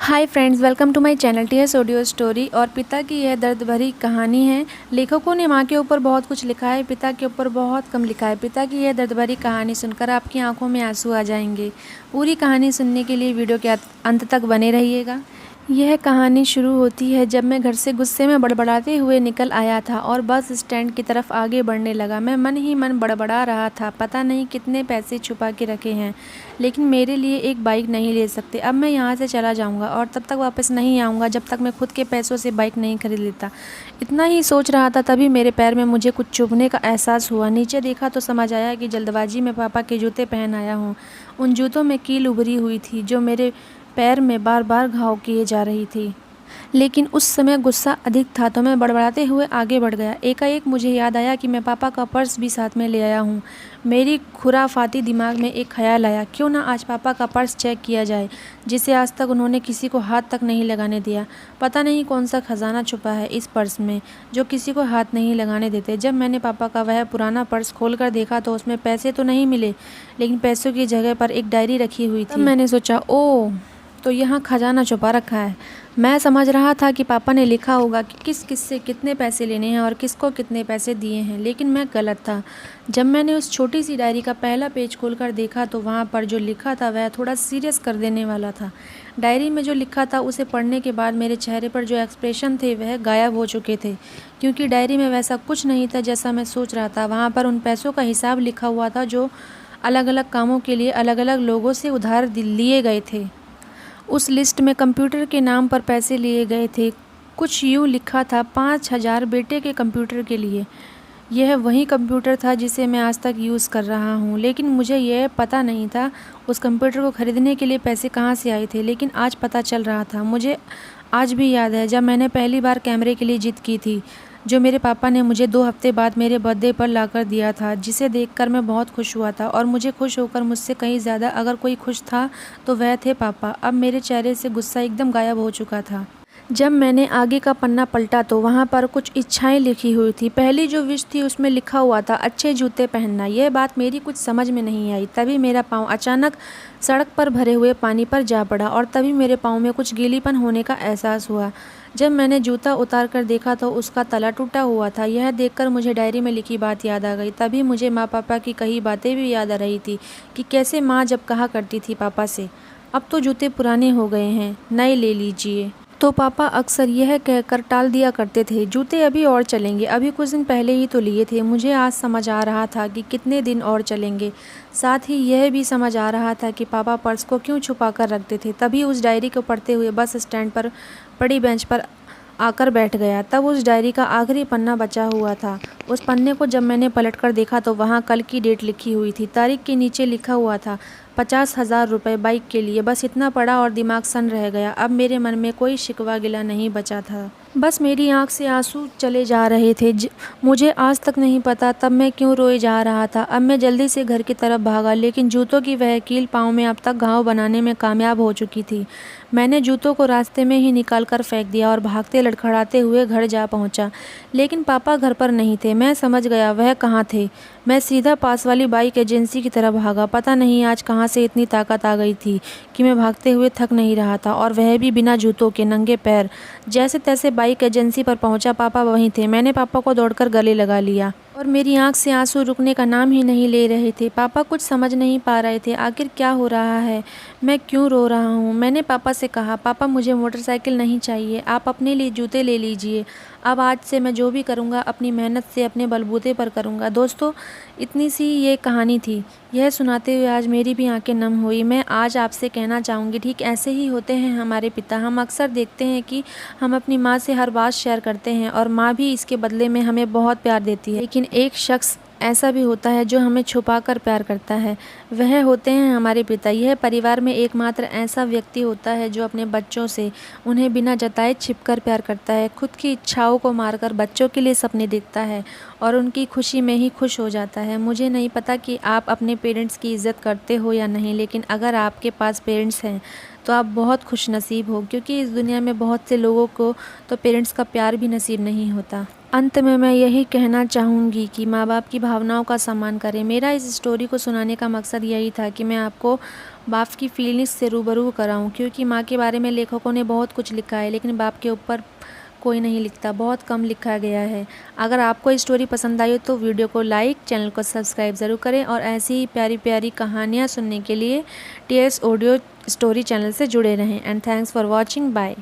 Hi friends, welcome to my channel TS audio story. और पिता की यह दर्द भरी कहानी है। लेखकों ने माँ के ऊपर बहुत कुछ लिखा है, पिता के ऊपर बहुत कम लिखा है। पिता की यह दर्द भरी कहानी सुनकर आपकी आंखों में आंसू आ जाएंगे। पूरी कहानी सुनने के लिए वीडियो के अंत तक बने रहिएगा। यह कहानी शुरू होती है जब मैं घर से गुस्से में बड़बड़ाते हुए निकल आया था और बस स्टैंड की तरफ आगे बढ़ने लगा। मैं मन ही मन बड़बड़ा रहा था, पता नहीं कितने पैसे छुपा के रखे हैं, लेकिन मेरे लिए एक बाइक नहीं ले सकते। अब मैं यहाँ से चला जाऊँगा और तब तक वापस नहीं आऊँगा जब तक मैं खुद के पैसों से बाइक नहीं खरीद लेता। इतना ही सोच रहा था, तभी मेरे पैर में मुझे कुछ चुभने का एहसास हुआ। नीचे देखा तो समझ आया कि जल्दबाजी में पापा के जूते पहन आया हूँ। उन जूतों में कील उभरी हुई थी जो मेरे पैर में बार बार घाव किए जा रही थी। लेकिन उस समय गुस्सा अधिक था तो मैं बड़बड़ाते हुए आगे बढ़ गया। एकाएक मुझे याद आया कि मैं पापा का पर्स भी साथ में ले आया हूँ। मेरी खुराफाती दिमाग में एक ख्याल आया, क्यों ना आज पापा का पर्स चेक किया जाए, जिसे आज तक उन्होंने किसी को हाथ तक नहीं लगाने दिया। पता नहीं कौन सा खजाना छुपा है इस पर्स में जो किसी को हाथ नहीं लगाने देते। जब मैंने पापा का वह पुराना पर्स खोलकर देखा तो उसमें पैसे तो नहीं मिले, लेकिन पैसों की जगह पर एक डायरी रखी हुई थी। तब मैंने सोचा, ओह, तो यहाँ खजाना छुपा रखा है। मैं समझ रहा था कि पापा ने लिखा होगा कि किस किस से कितने पैसे लेने हैं और किसको कितने पैसे दिए हैं, लेकिन मैं गलत था। जब मैंने उस छोटी सी डायरी का पहला पेज खोलकर देखा तो वहाँ पर जो लिखा था वह थोड़ा सीरियस कर देने वाला था। डायरी में जो लिखा था उसे पढ़ने के बाद मेरे चेहरे पर जो एक्सप्रेशन थे वह गायब हो चुके थे, क्योंकि डायरी में वैसा कुछ नहीं था जैसा मैं सोच रहा था। वहाँ पर उन पैसों का हिसाब लिखा हुआ था जो अलग अलग कामों के लिए अलग अलग लोगों से उधार लिए गए थे। उस लिस्ट में कंप्यूटर के नाम पर पैसे लिए गए थे। कुछ यूँ लिखा था, 5,000 बेटे के कंप्यूटर के लिए। यह वही कंप्यूटर था जिसे मैं आज तक यूज़ कर रहा हूँ, लेकिन मुझे यह पता नहीं था उस कंप्यूटर को ख़रीदने के लिए पैसे कहाँ से आए थे। लेकिन आज पता चल रहा था। मुझे आज भी याद है जब मैंने पहली बार कैमरे के लिए जिद की थी, जो मेरे पापा ने मुझे 2 हफ्ते बाद मेरे बर्थडे पर लाकर दिया था, जिसे देखकर मैं बहुत खुश हुआ था। और मुझे खुश होकर मुझसे कहीं ज़्यादा अगर कोई खुश था तो वह थे पापा। अब मेरे चेहरे से गुस्सा एकदम गायब हो चुका था। जब मैंने आगे का पन्ना पलटा तो वहाँ पर कुछ इच्छाएं लिखी हुई थी। पहली जो विश थी उसमें लिखा हुआ था, अच्छे जूते पहनना। यह बात मेरी कुछ समझ में नहीं आई। तभी मेरा पाँव अचानक सड़क पर भरे हुए पानी पर जा पड़ा और तभी मेरे पाँव में कुछ गीलीपन होने का एहसास हुआ। जब मैंने जूता उतार कर देखा तो उसका तला टूटा हुआ था। यह देखकर मुझे डायरी में लिखी बात याद आ गई। तभी मुझे माँ पापा की कही बातें भी याद आ रही थी कि कैसे माँ जब कहा करती थी पापा से, अब तो जूते पुराने हो गए हैं, नए ले लीजिए। तो पापा अक्सर यह कहकर टाल दिया करते थे, जूते अभी और चलेंगे, अभी कुछ दिन पहले ही तो लिए थे। मुझे आज समझ आ रहा था कि कितने दिन और चलेंगे। साथ ही यह भी समझ आ रहा था कि पापा पर्स को क्यों छुपा कर रखते थे। तभी उस डायरी को पढ़ते हुए बस स्टैंड पर पड़ी बेंच पर आकर बैठ गया। तब उस डायरी का आखिरी पन्ना बचा हुआ था। उस पन्ने को जब मैंने पलटकर देखा तो वहाँ कल की डेट लिखी हुई थी। तारीख के नीचे लिखा हुआ था 50,000 रुपये बाइक के लिए। बस इतना पड़ा और दिमाग सन रह गया। अब मेरे मन में कोई शिकवा गिला नहीं बचा था, बस मेरी आंख से आंसू चले जा रहे थे। मुझे आज तक नहीं पता तब मैं क्यों रोए जा रहा था। अब मैं जल्दी से घर की तरफ भागा, लेकिन जूतों की वह कील पाँव में अब तक घाव बनाने में कामयाब हो चुकी थी। मैंने जूतों को रास्ते में ही निकाल कर फेंक दिया और भागते लड़खड़ाते हुए घर जा पहुंचा। लेकिन पापा घर पर नहीं थे। मैं समझ गया वह कहाँ थे। मैं सीधा पास वाली बाइक एजेंसी की तरफ भागा। पता नहीं आज कहाँ से इतनी ताकत आ गई थी कि मैं भागते हुए थक नहीं रहा था, और वह भी बिना जूतों के, नंगे पैर। जैसे तैसे बाइक एजेंसी पर पहुंचा। पापा वहीं थे। मैंने पापा को दौड़कर गले लगा लिया और मेरी आंख से आंसू रुकने का नाम ही नहीं ले रहे थे। पापा कुछ समझ नहीं पा रहे थे, आखिर क्या हो रहा है, मैं क्यों रो रहा हूँ। मैंने पापा से कहा, पापा मुझे मोटरसाइकिल नहीं चाहिए, आप अपने लिए जूते ले लीजिए। अब आज से मैं जो भी करूँगा अपनी मेहनत से अपने बलबूते पर करूँगा। दोस्तों, इतनी सी ये कहानी थी। यह सुनाते हुए आज मेरी भी आंखें नम हुई। मैं आज आपसे कहना चाहूँगी, ठीक ऐसे ही होते हैं हमारे पिता। हम अक्सर देखते हैं कि हम अपनी माँ से हर बात शेयर करते हैं और माँ भी इसके बदले में हमें बहुत प्यार देती है। लेकिन एक शख्स ऐसा भी होता है जो हमें छुपाकर प्यार करता है, वह होते हैं हमारे पिता। यह परिवार में एकमात्र ऐसा व्यक्ति होता है जो अपने बच्चों से उन्हें बिना जताए छिपकर प्यार करता है, खुद की इच्छाओं को मारकर बच्चों के लिए सपने देखता है और उनकी खुशी में ही खुश हो जाता है। मुझे नहीं पता कि आप अपने पेरेंट्स की इज़्ज़त करते हो या नहीं, लेकिन अगर आपके पास पेरेंट्स हैं तो आप बहुत खुश नसीब हो, क्योंकि इस दुनिया में बहुत से लोगों को तो पेरेंट्स का प्यार भी नसीब नहीं होता। अंत में मैं यही कहना चाहूँगी कि माँ बाप की भावनाओं का सम्मान करें। मेरा इस स्टोरी को सुनाने का मकसद यही था कि मैं आपको बाप की फीलिंग्स से रूबरू कराऊं, क्योंकि माँ के बारे में लेखकों ने बहुत कुछ लिखा है लेकिन बाप के ऊपर कोई नहीं लिखता, बहुत कम लिखा गया है। अगर आपको स्टोरी पसंद आई हो तो वीडियो को लाइक, चैनल को सब्सक्राइब ज़रूर करें और ऐसी ही प्यारी प्यारी कहानियाँ सुनने के लिए टीएस ऑडियो स्टोरी चैनल से जुड़े रहें। And thanks for watching, bye.